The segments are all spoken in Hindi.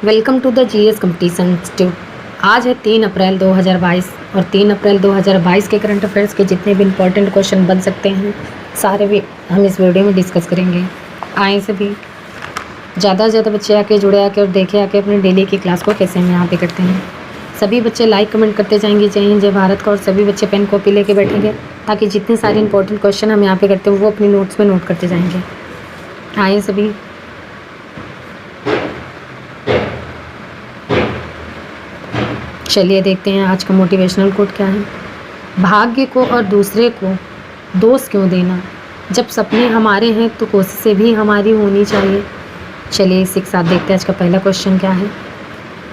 Welcome to the GS competition institute. आज है 3 अप्रैल 2022 और 3 अप्रैल 2022 के करंट अफेयर्स के जितने भी इम्पोर्टेंट क्वेश्चन बन सकते हैं सारे भी हम इस वीडियो में डिस्कस करेंगे। आए सभी ज़्यादा से ज़्यादा बच्चे आके जुड़े आके और देखे आके अपने डेली की क्लास को कैसे हम यहाँ पे करते हैं। सभी बच्चे लाइक कमेंट करते जाएंगे जय हिंद जय भारत का, और सभी बच्चे पेन कॉपी लेके बैठेंगे ताकि जितने सारे इंपॉर्टेंट क्वेश्चन हम यहाँ पे करते हैं वो अपनी नोट्स में नोट करते जाएंगे। आए सभी चलिए देखते हैं आज का मोटिवेशनल कोट क्या है। भाग्य को और दूसरे को दोष क्यों देना, जब सपने हमारे हैं तो कोशिशें भी हमारी होनी चाहिए। चलिए इसी के साथ देखते हैं आज का पहला क्वेश्चन क्या है।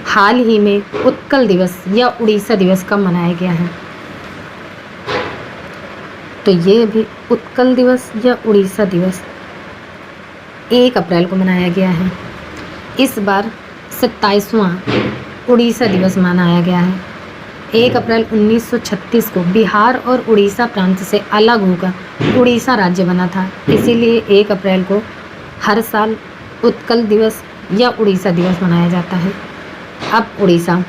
हाल ही में उत्कल दिवस या उड़ीसा दिवस कब मनाया गया है? तो ये भी उत्कल दिवस या उड़ीसा दिवस 1 अप्रैल को मनाया गया है। इस बार 27वां उड़ीसा दिवस मनाया गया है। 1 अप्रैल 1936 को बिहार और उड़ीसा प्रांत से अलग होकर उड़ीसा राज्य बना था, इसीलिए 1 अप्रैल को हर साल उत्कल दिवस या उड़ीसा दिवस मनाया जाता है। अब उड़ीसा,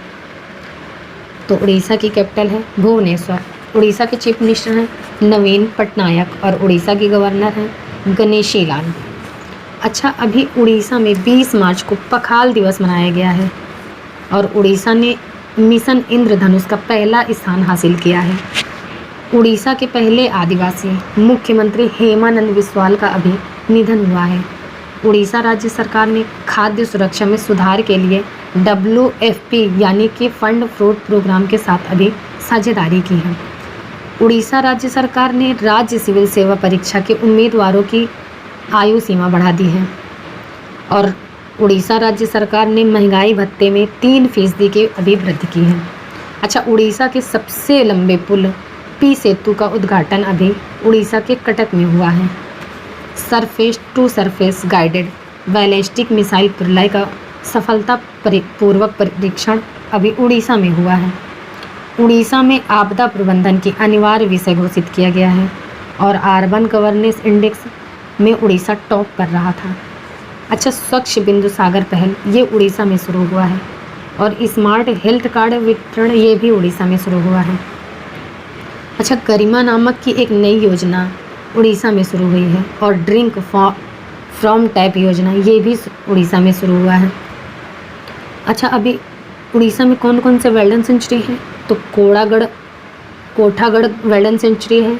तो उड़ीसा की कैपिटल है भुवनेश्वर। उड़ीसा के चीफ मिनिस्टर हैं नवीन पटनायक और उड़ीसा की गवर्नर हैं गणेशी लाल। अच्छा, अभी उड़ीसा में 20 मार्च को पखाल दिवस मनाया गया है और उड़ीसा ने मिशन इंद्रधनुष का पहला स्थान हासिल किया है। उड़ीसा के पहले आदिवासी मुख्यमंत्री हेमानंद बिस्वाल का अभी निधन हुआ है। उड़ीसा राज्य सरकार ने खाद्य सुरक्षा में सुधार के लिए WFP यानी कि फंड फ्रूट प्रोग्राम के साथ अभी साझेदारी की है। उड़ीसा राज्य सरकार ने राज्य सिविल सेवा परीक्षा के उम्मीदवारों की आयु सीमा बढ़ा दी है और उड़ीसा राज्य सरकार ने महंगाई भत्ते में 3% की अभी वृद्धि की है। अच्छा, उड़ीसा के सबसे लंबे पुल पी सेतु का उद्घाटन अभी उड़ीसा के कटक में हुआ है। Surface to surface guided ballistic missile Pralay का सफलतापूर्वक परीक्षण अभी उड़ीसा में हुआ है। उड़ीसा में आपदा प्रबंधन की अनिवार्य विषय घोषित किया गया है और अर्बन गवर्नेंस इंडेक्स में उड़ीसा टॉप कर रहा था। अच्छा, स्वच्छ बिंदु सागर पहल ये उड़ीसा में शुरू हुआ है और स्मार्ट हेल्थ कार्ड वितरण ये भी उड़ीसा में शुरू हुआ है। अच्छा, गरिमा नामक की एक नई योजना उड़ीसा में शुरू हुई है और ड्रिंक फ्रॉम टैप योजना ये भी उड़ीसा में शुरू हुआ है। अच्छा, अभी उड़ीसा में कौन कौन से वेल्डन सेंचुरी हैं? तो कोठागढ़ वेल्डन सेंचुरी है,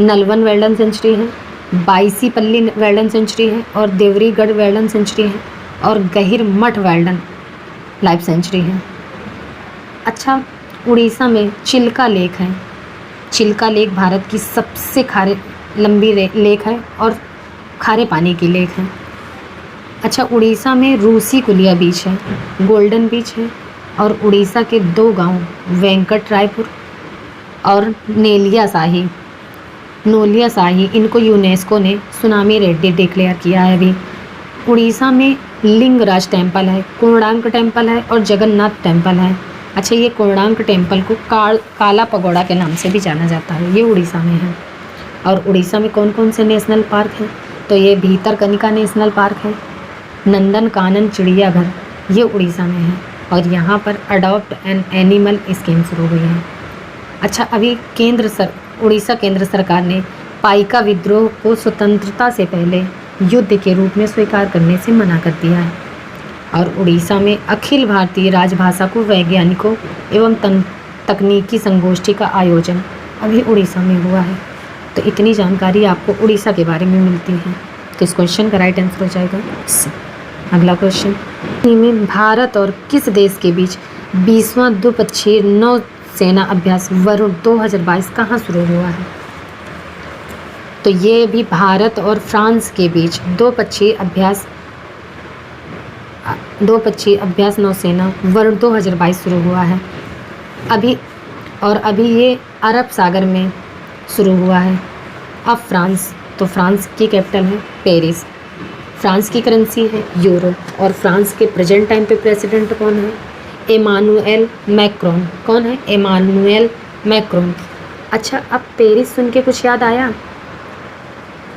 नलवन वेल्डन सेंचुरी है, बाईसीपल्ली वेल्डन सेंचुरी है और देवरीगढ़ वेल्डन सेंचुरी है और गहिर मठ वेल्डन लाइफ सेंचुरी है। अच्छा, उड़ीसा में चिल्का लेक है। चिल्का लेक भारत की सबसे लंबी लेक है और खारे पानी की लेक है। अच्छा, उड़ीसा में रूसी कुलिया बीच है, गोल्डन बीच है और उड़ीसा के 2 गांव वेंकट रायपुर और नोलिया शाही इनको यूनेस्को ने सुनामी रेड्डी डिक्लेयर किया है। अभी उड़ीसा में लिंगराज टेम्पल है, कोणार्क टेम्पल है और जगन्नाथ टेम्पल है। अच्छा, ये कोणार्क टेम्पल को काला पगोड़ा के नाम से भी जाना जाता है, ये उड़ीसा में है। और उड़ीसा में कौन कौन से नेशनल पार्क हैं? तो ये भीतरकनिका नेशनल पार्क है, नंदन कानन चिड़ियाघर ये उड़ीसा में है और यहाँ पर अडॉप्ट एन एनिमल स्कीम शुरू हुई है। अच्छा, अभी उड़ीसा केंद्र सरकार ने पाइका विद्रोह को स्वतंत्रता से पहले युद्ध के रूप में स्वीकार करने से मना कर दिया है और उड़ीसा में अखिल भारतीय राजभाषा को वैज्ञानिकों एवं तकनीकी संगोष्ठी का आयोजन अभी उड़ीसा में हुआ है। तो इतनी जानकारी आपको उड़ीसा के बारे में मिलती है। तो इस क्वेश्चन का राइट आंसर हो जाएगा सी। अगला क्वेश्चन में भारत और किस देश के बीच 20वां द्विपक्षीय नौसेना अभ्यास वरुण 2022 कहाँ शुरू हुआ है? तो ये भी भारत और फ्रांस के बीच द्विपक्षीय अभ्यास नौसेना वरुण 2022 शुरू हुआ है। अभी ये अरब सागर में शुरू हुआ है। अब फ्रांस, तो फ्रांस की कैपिटल है पेरिस। फ्रांस की करेंसी है यूरो और फ्रांस के प्रेजेंट टाइम पे प्रेसिडेंट कौन है? Emmanuel Macron. कौन है? Emmanuel Macron. अच्छा, अब पेरिस सुन के कुछ याद आया?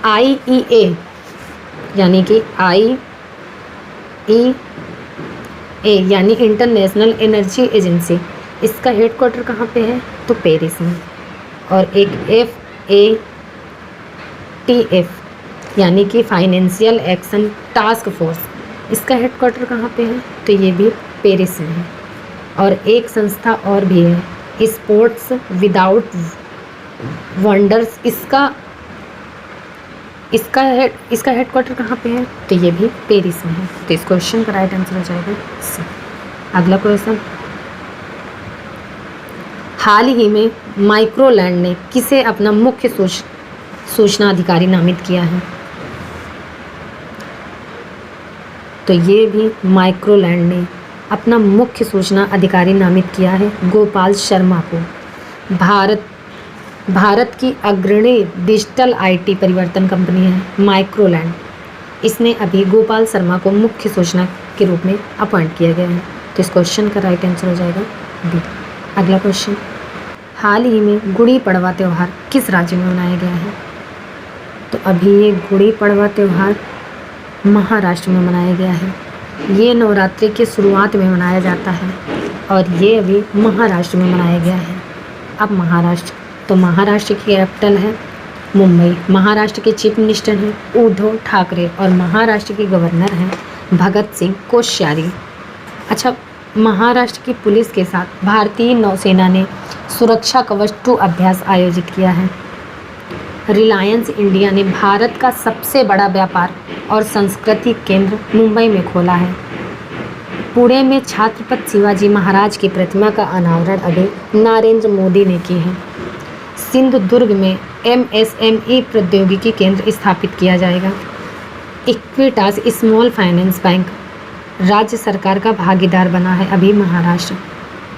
IEA यानी कि ए यानी इंटरनेशनल एनर्जी एजेंसी, इसका हेडक्वार्टर कहाँ पे है? तो पेरिस में। और एक FATF यानी कि फाइनेंशियल एक्शन टास्क फोर्स, इसका हेडक्वार्टर कहाँ पे है? तो ये भी पेरिस में है। और एक संस्था और भी है, स्पोर्ट्स विदाउट वंडर्स, इसका हेडक्वार्टर कहाँ पे है? तो ये भी पेरिस में है। तो इस क्वेश्चन का राइट आंसर हो जाएगा सी। अगला क्वेश्चन, हाल ही में माइक्रोलैंड ने किसे अपना मुख्य सूचना अधिकारी नामित किया है? तो ये भी माइक्रोलैंड ने अपना मुख्य सूचना अधिकारी नामित किया है गोपाल शर्मा को। भारत की अग्रणी डिजिटल IT परिवर्तन कंपनी है माइक्रोलैंड। इसने अभी गोपाल शर्मा को मुख्य सूचना के रूप में अपॉइंट किया गया है। तो इस क्वेश्चन का राइट आंसर हो जाएगा बी। अगला क्वेश्चन, हाल ही में गुड़ी पड़वा त्यौहार किस राज्य में मनाया गया है? तो अभी ये गुड़ी पड़वा त्यौहार महाराष्ट्र में मनाया गया है। ये नवरात्रि की शुरुआत में मनाया जाता है और ये अभी महाराष्ट्र में मनाया गया है। अब महाराष्ट्र, तो महाराष्ट्र की कैपिटल है मुंबई। महाराष्ट्र के चीफ मिनिस्टर हैं उद्धव ठाकरे और महाराष्ट्र के गवर्नर हैं भगत सिंह कोश्यारी। अच्छा, महाराष्ट्र की पुलिस के साथ भारतीय नौसेना ने सुरक्षा कवच 2 अभ्यास आयोजित किया है। रिलायंस इंडिया ने भारत का सबसे बड़ा व्यापार और सांस्कृतिक केंद्र मुंबई में खोला है। पुणे में छत्रपति शिवाजी महाराज की प्रतिमा का अनावरण अभी नरेंद्र मोदी ने की है। सिंधुदुर्ग में MSME प्रौद्योगिकी केंद्र स्थापित किया जाएगा। इक्विटास स्मॉल फाइनेंस बैंक राज्य सरकार का भागीदार बना है अभी महाराष्ट्र।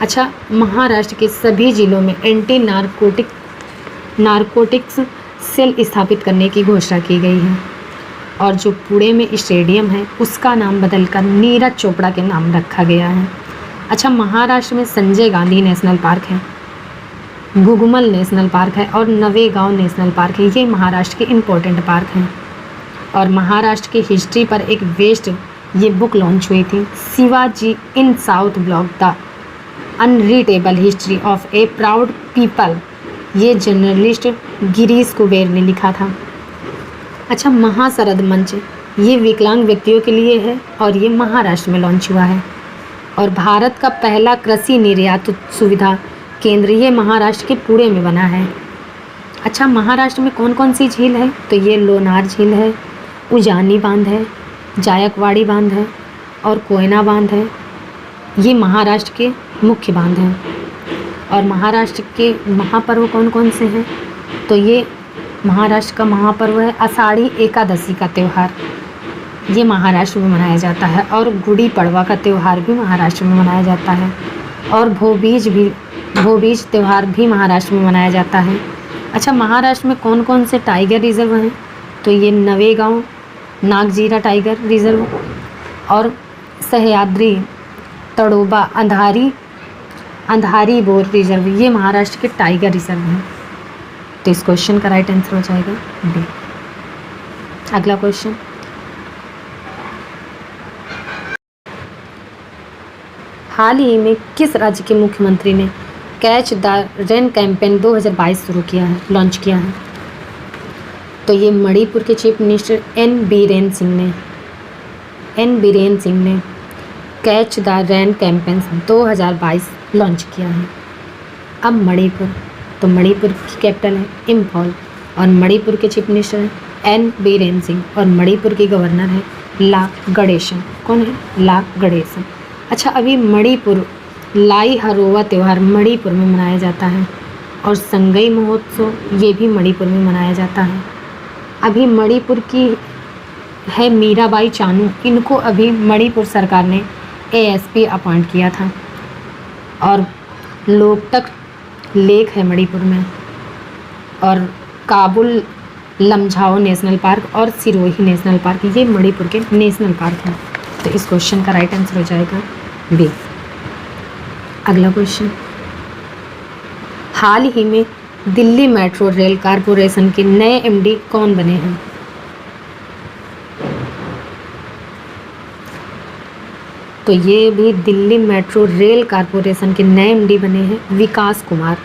अच्छा, महाराष्ट्र के सभी जिलों में एंटी नारकोटिक्स सेल स्थापित करने की घोषणा की गई है। और जो पुणे में स्टेडियम है उसका नाम बदलकर नीरज चोपड़ा के नाम रखा गया है। अच्छा, महाराष्ट्र में संजय गांधी नेशनल पार्क है, घुघुमल नेशनल पार्क है और नवेगांव नेशनल पार्क है। ये महाराष्ट्र के इम्पोर्टेंट पार्क हैं। और महाराष्ट्र की हिस्ट्री पर एक वेस्ट ये बुक लॉन्च हुई थी, Shivaji in south block the unreadable history of a proud people. ये जर्नलिस्ट गिरीश कुबेर ने लिखा था। अच्छा, महाशरद मंच ये विकलांग व्यक्तियों के लिए है और ये महाराष्ट्र में लॉन्च हुआ है। और भारत का पहला कृषि निर्यात सुविधा केंद्र ये महाराष्ट्र के पुणे में बना है। अच्छा, महाराष्ट्र में कौन कौन सी झील है? तो ये लोनार झील है, उजानी बांध है, जायकवाड़ी बांध है और कोयना बांध है। ये महाराष्ट्र के मुख्य बांध हैं। और महाराष्ट्र के महापर्व कौन कौन से हैं? तो ये महाराष्ट्र का महापर्व है आषाढ़ी एकादशी का त्यौहार, ये महाराष्ट्र में मनाया जाता है। और गुड़ी पड़वा का त्यौहार भी महाराष्ट्र में मनाया जाता है। और भोबीज त्यौहार भी महाराष्ट्र में मनाया जाता है। अच्छा, महाराष्ट्र में कौन कौन से टाइगर रिजर्व हैं? तो ये नवेगांव नागजीरा टाइगर रिजर्व और सह्याद्री तड़ोबा अंधारी बोर रिजर्व, ये महाराष्ट्र के टाइगर रिजर्व हैं। तो इस क्वेश्चन का राइट आंसर हो जाएगा बी। अगला क्वेश्चन, हाल ही में किस राज्य के मुख्यमंत्री ने कैच द रेन कैंपेन 2022 शुरू किया है, लॉन्च किया है? तो ये मणिपुर के chief minister N Biren Singh ने catch the rain campaign 2022 launch किया है। अब मणिपुर, तो मणिपुर की कैपिटल है इम्फॉल और मणिपुर के चीफ मिनिस्टर हैं एन बीरेन सिंह और मणिपुर के गवर्नर हैं ला गणेशन। कौन है? ला गणेशन। अच्छा, अभी मणिपुर लाई हरोवा त्यौहार मणिपुर में मनाया जाता है और संगई महोत्सव ये भी मणिपुर में मनाया जाता है। अभी मणिपुर की है मीराबाई चानू, इनको अभी मणिपुर सरकार ने ASP अपॉइंट किया था। और लोकटक लेक है मणिपुर में और काबुल लमझाओ नेशनल पार्क और सिरोही नेशनल पार्क, ये मणिपुर के नेशनल पार्क हैं। तो इस क्वेश्चन का राइट आंसर हो जाएगा बी। अगला क्वेश्चन, हाल ही में दिल्ली मेट्रो रेल कारपोरेशन के नए MD कौन बने हैं? तो ये भी दिल्ली मेट्रो रेल कारपोरेशन के नए एमडी बने हैं विकास कुमार।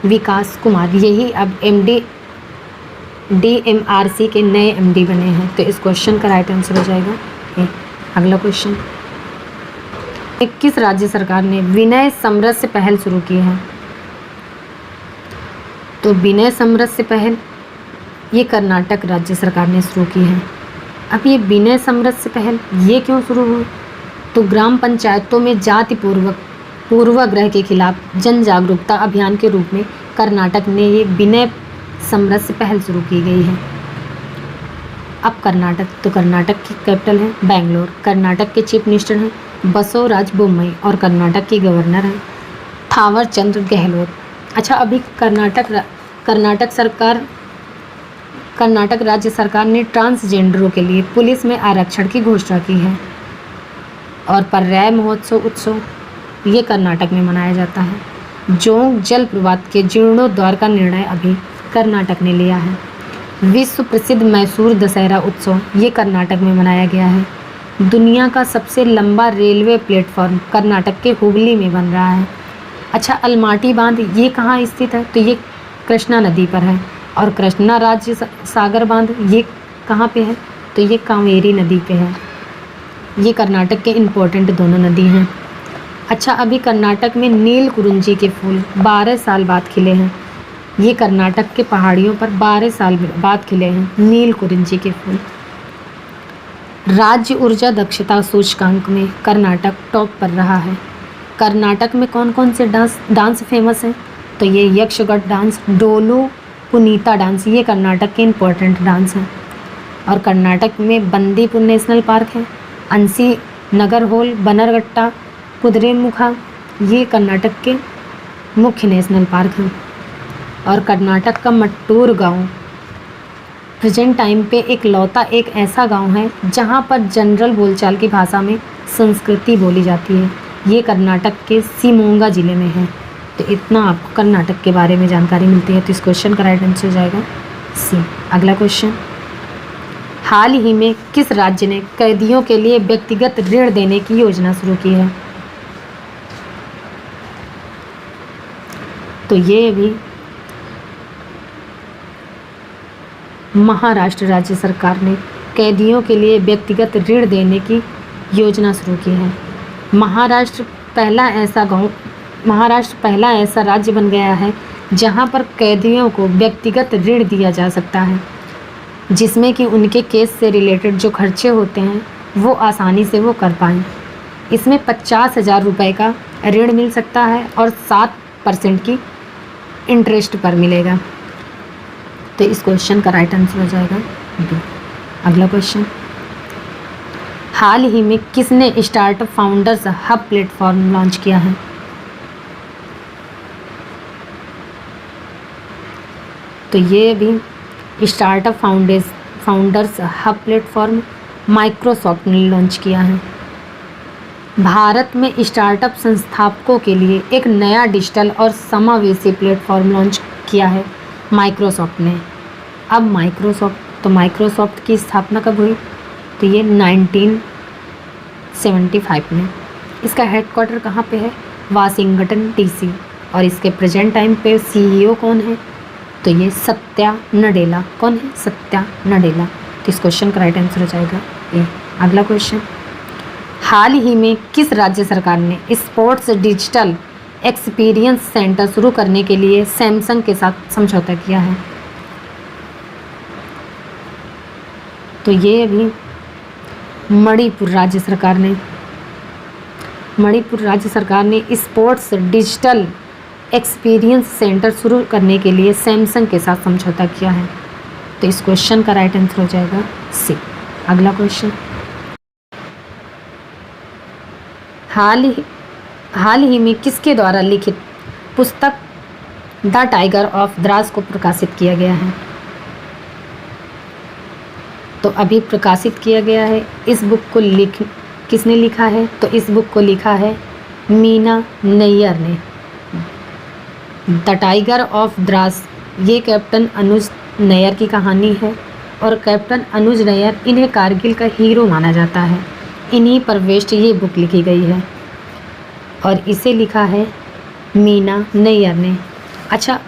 विकास कुमार यही अब एमडी डीएमआरसी के नए एमडी बने हैं। तो इस क्वेश्चन का राइट आंसर हो जाएगा ए। अगला क्वेश्चन, किस राज्य सरकार ने विनय समरस पहल शुरू की है? तो विनय समरस पहल ये कर्नाटक राज्य सरकार ने शुरू की है। अब ये विनय समरस पहल ये क्यों शुरू हुई? तो ग्राम पंचायतों में जाति पूर्वाग्रह के खिलाफ जन जागरूकता अभियान के रूप में कर्नाटक ने ये विनय समरस पहल शुरू की गई है। अब कर्नाटक, तो कर्नाटक की कैपिटल है बेंगलोर, कर्नाटक के चीफ मिनिस्टर हैं बसवराज बोम्मई और कर्नाटक की गवर्नर हैं थावर चंद गहलोत। अच्छा, अभी कर्नाटक राज्य सरकार ने ट्रांसजेंडरों के लिए पुलिस में आरक्षण की घोषणा की है और पर्याय महोत्सव उत्सव ये कर्नाटक में मनाया जाता है। जोंग जलप्रपात के जीर्णोद्धार का निर्णय अभी कर्नाटक ने लिया है। विश्व प्रसिद्ध मैसूर दशहरा उत्सव ये कर्नाटक में मनाया गया है। दुनिया का सबसे लंबा रेलवे प्लेटफॉर्म कर्नाटक के हुबली में बन रहा है। अच्छा, अलमाटी बांध ये कहाँ स्थित है? तो ये कृष्णा नदी पर है। और कृष्णा राज्य सागर बांध ये कहाँ पे है? तो ये कावेरी नदी पे है। ये कर्नाटक के इम्पोर्टेंट दोनों नदी हैं। अच्छा, अभी कर्नाटक में नील कुरुंजी के फूल 12 साल बाद खिले हैं। ये कर्नाटक के पहाड़ियों पर 12 साल बाद खिले हैं नील कुरुंजी के फूल। राज्य ऊर्जा दक्षता सूचकांक में कर्नाटक टॉप पर रहा है। कर्नाटक में कौन कौन से डांस फेमस हैं? तो ये यक्षगढ़ डांस, डोलू कुनीता डांस ये कर्नाटक के इम्पोर्टेंट डांस हैं। और कर्नाटक में बंदीपुर नेशनल पार्क है, अंसी नगर होल, बनरघट्टा, कुद्रेमुखा ये कर्नाटक के मुख्य नेशनल पार्क हैं। और कर्नाटक का मट्टूर गांव प्रेजेंट टाइम पे एक ऐसा गांव है जहां पर जनरल बोलचाल की भाषा में संस्कृति बोली जाती है। ये कर्नाटक के शिमोगा ज़िले में है। तो इतना आपको कर्नाटक के बारे में जानकारी मिलती है। तो इस क्वेश्चन का राइट आंसर हो जाएगा सी। अगला क्वेश्चन, हाल ही में किस राज्य ने कैदियों के लिए व्यक्तिगत ऋण देने की योजना शुरू की है? तो ये भी महाराष्ट्र राज्य सरकार ने कैदियों के लिए व्यक्तिगत ऋण देने की योजना शुरू की है। महाराष्ट्र पहला ऐसा राज्य बन गया है जहां पर कैदियों को व्यक्तिगत ऋण दिया जा सकता है, जिसमें कि उनके केस से रिलेटेड जो खर्चे होते हैं वो आसानी से वो कर पाएँ। इसमें 50,000 रुपये का ऋण मिल सकता है और 7% की इंटरेस्ट पर मिलेगा। तो इस क्वेश्चन का राइट आंसर हो जाएगा बी। अगला क्वेश्चन, हाल ही में किसने startup founders hub platform launch किया है? तो ये भी startup founders hub platform Microsoft ने लॉन्च किया है। भारत में स्टार्टअप संस्थापकों के लिए एक नया डिजिटल और समावेशी प्लेटफॉर्म लॉन्च किया है माइक्रोसॉफ्ट ने। अब माइक्रोसॉफ्ट की स्थापना कब हुई? तो ये 1975 में। इसका हेडक्वार्टर कहाँ पे है? Washington DC. और इसके प्रेजेंट टाइम पे सीईओ कौन है? तो ये सत्या नडेला। कौन है? सत्या नडेला। तो इस क्वेश्चन का राइट आंसर हो जाएगा ए। अगला क्वेश्चन, हाल ही में किस राज्य सरकार ने स्पोर्ट्स डिजिटल एक्सपीरियंस सेंटर शुरू करने के लिए सैमसंग के साथ समझौता किया है? तो ये भी मणिपुर राज्य सरकार ने स्पोर्ट्स डिजिटल एक्सपीरियंस सेंटर शुरू करने के लिए सैमसंग के साथ समझौता किया है। तो इस क्वेश्चन का राइट आंसर हो जाएगा सी। अगला क्वेश्चन, हाल ही में किसके द्वारा लिखित पुस्तक द टाइगर ऑफ द्रास को प्रकाशित किया गया है? तो अभी प्रकाशित किया गया है। इस बुक को किसने लिखा है? तो इस बुक को लिखा है मीना नैयर ने। द टाइगर ऑफ द्रास ये कैप्टन अनुज नैयर की कहानी है और कैप्टन अनुज नैयर इन्हें कारगिल का हीरो माना जाता है। इन्हीं पर वेस्ट ये बुक लिखी गई है और इसे लिखा है मीना नैयर ने। अच्छा,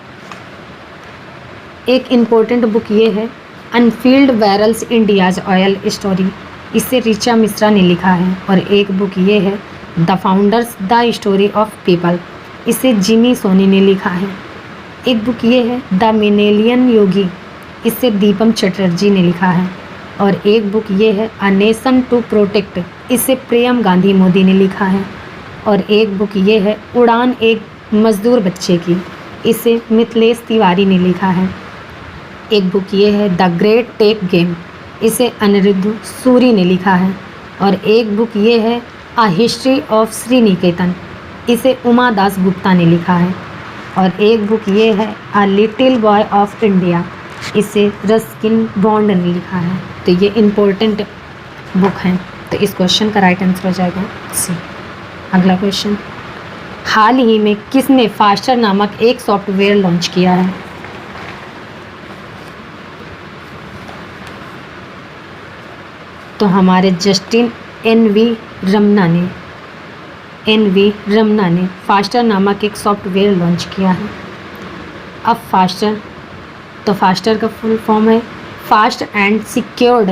एक इम्पोर्टेंट बुक ये है unfilled barrels India's oil story, इसे ऋचा मिश्रा ने लिखा है। और एक बुक ये है the founders the story of people, इसे जिमी सोनी ने लिखा है। एक बुक ये है द मिलेनियम योगी, इसे दीपम चटर्जी ने लिखा है। और एक बुक ये है अ नेशन टू प्रोटेक्ट, इसे प्रियम गांधी मोदी ने लिखा है। और एक बुक ये है उड़ान एक मजदूर बच्चे की, इसे मिथिलेश तिवारी ने लिखा है। एक बुक ये है द ग्रेट टेक गेम, इसे अनिरुद्ध सूरी ने लिखा है। और एक बुक ये है अ हिस्ट्री ऑफ श्री निकेतन, इसे उमा दास गुप्ता ने लिखा है। और एक बुक ये है a little boy of India, इसे रस्किन बॉन्ड ने लिखा है। तो ये इम्पोर्टेंट बुक हैं। तो इस क्वेश्चन का राइट आंसर हो जाएगा सी। अगला क्वेश्चन, हाल ही में किसने फास्टर नामक एक सॉफ्टवेयर लॉन्च किया है? तो हमारे जस्टिन एन.वी. रमना ने फास्टर नामक एक सॉफ्टवेयर लॉन्च किया है। अब फास्टर, तो फास्टर का फुल फॉर्म है fast and secured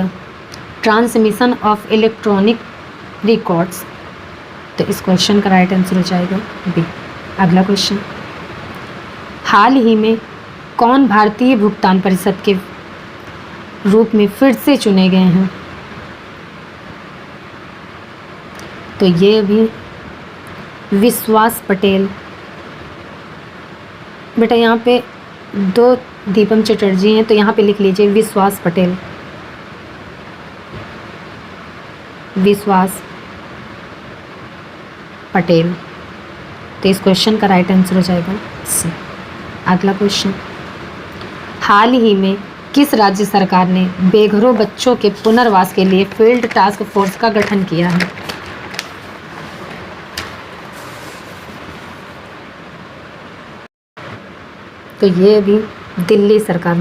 transmission of electronic records. तो इस क्वेश्चन का राइट आंसर हो जाएगा बी। अगला क्वेश्चन, हाल ही में कौन भारतीय भुगतान परिषद के रूप में फिर से चुने गए हैं? तो ये भी विश्वास पटेल। बेटा यहाँ पे दो दीपम चटर्जी हैं, तो यहाँ पे लिख लीजिए विश्वास पटेल, विश्वास पटेल। तो इस क्वेश्चन का राइट आंसर हो जाएगा सी। अगला क्वेश्चन, हाल ही में किस राज्य सरकार ने बेघरों बच्चों के पुनर्वास के लिए फील्ड टास्क फोर्स का गठन किया है? तो ये भी दिल्ली सरकार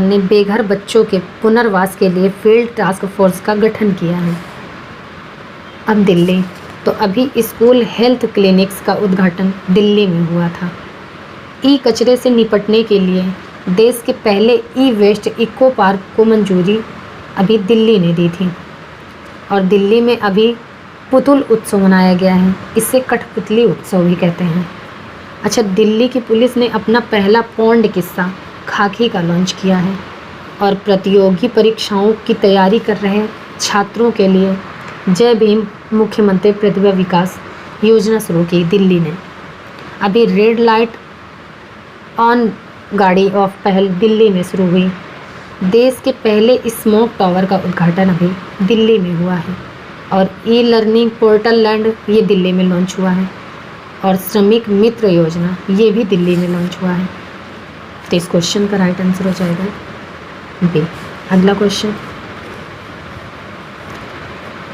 ने बेघर बच्चों के पुनर्वास के लिए फील्ड टास्क फोर्स का गठन किया है। अब दिल्ली, तो अभी स्कूल हेल्थ क्लिनिक्स का उद्घाटन दिल्ली में हुआ था। ई कचरे से निपटने के लिए देश के पहले ई वेस्ट इको पार्क को मंजूरी अभी दिल्ली ने दी थी। और दिल्ली में अभी पुतुल उत्सव मनाया गया है, इसे कठपुतली उत्सव भी कहते हैं। अच्छा, दिल्ली की पुलिस ने अपना पहला पौंड किस्सा खाकी का लॉन्च किया है। और प्रतियोगी परीक्षाओं की तैयारी कर रहे छात्रों के लिए जय भीम मुख्यमंत्री प्रतिभा विकास योजना शुरू की दिल्ली ने। अभी रेड लाइट ऑन गाड़ी ऑफ पहल दिल्ली में शुरू हुई। देश के पहले स्मोक टावर का उद्घाटन अभी दिल्ली में हुआ है। और ई लर्निंग पोर्टल लैंड ये दिल्ली में लॉन्च हुआ है। और श्रमिक मित्र योजना ये भी दिल्ली में लॉन्च हुआ है। तो इस क्वेश्चन का राइट आंसर हो जाएगा बी। अगला क्वेश्चन,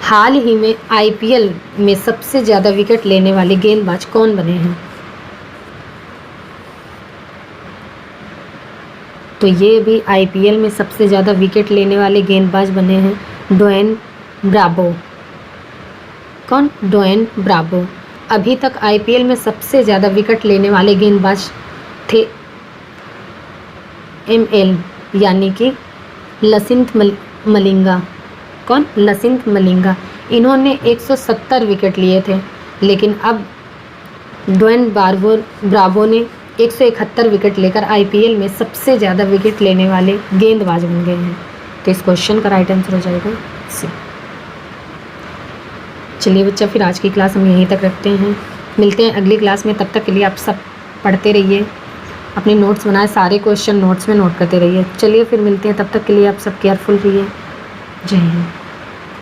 हाल ही में आईपीएल में सबसे ज़्यादा विकेट लेने वाले गेंदबाज कौन बने हैं? तो ये भी आईपीएल में सबसे ज़्यादा विकेट लेने वाले गेंदबाज बने हैं ड्वेन ब्रावो। कौन? Dwayne Bravo. अभी तक आईपीएल में सबसे ज़्यादा विकेट लेने वाले गेंदबाज थे एमएल यानी कि लसिथ मलिंगा। कौन? लसिथ मलिंगा। इन्होंने 170 विकेट लिए थे, लेकिन अब ड्वेन ब्रावो ने 171 विकेट लेकर आईपीएल में सबसे ज़्यादा विकेट लेने वाले गेंदबाज बन गए हैं। तो इस क्वेश्चन का राइट आंसर हो जाएगा सी। चलिए बच्चा, फिर आज की क्लास हम यहीं तक रखते हैं। मिलते हैं अगली क्लास में। तब तक के लिए आप सब पढ़ते रहिए, अपने नोट्स बनाए, सारे क्वेश्चन नोट्स में नोट करते रहिए। चलिए फिर मिलते हैं, तब तक के लिए आप सब केयरफुल रहिए। जय हिंद।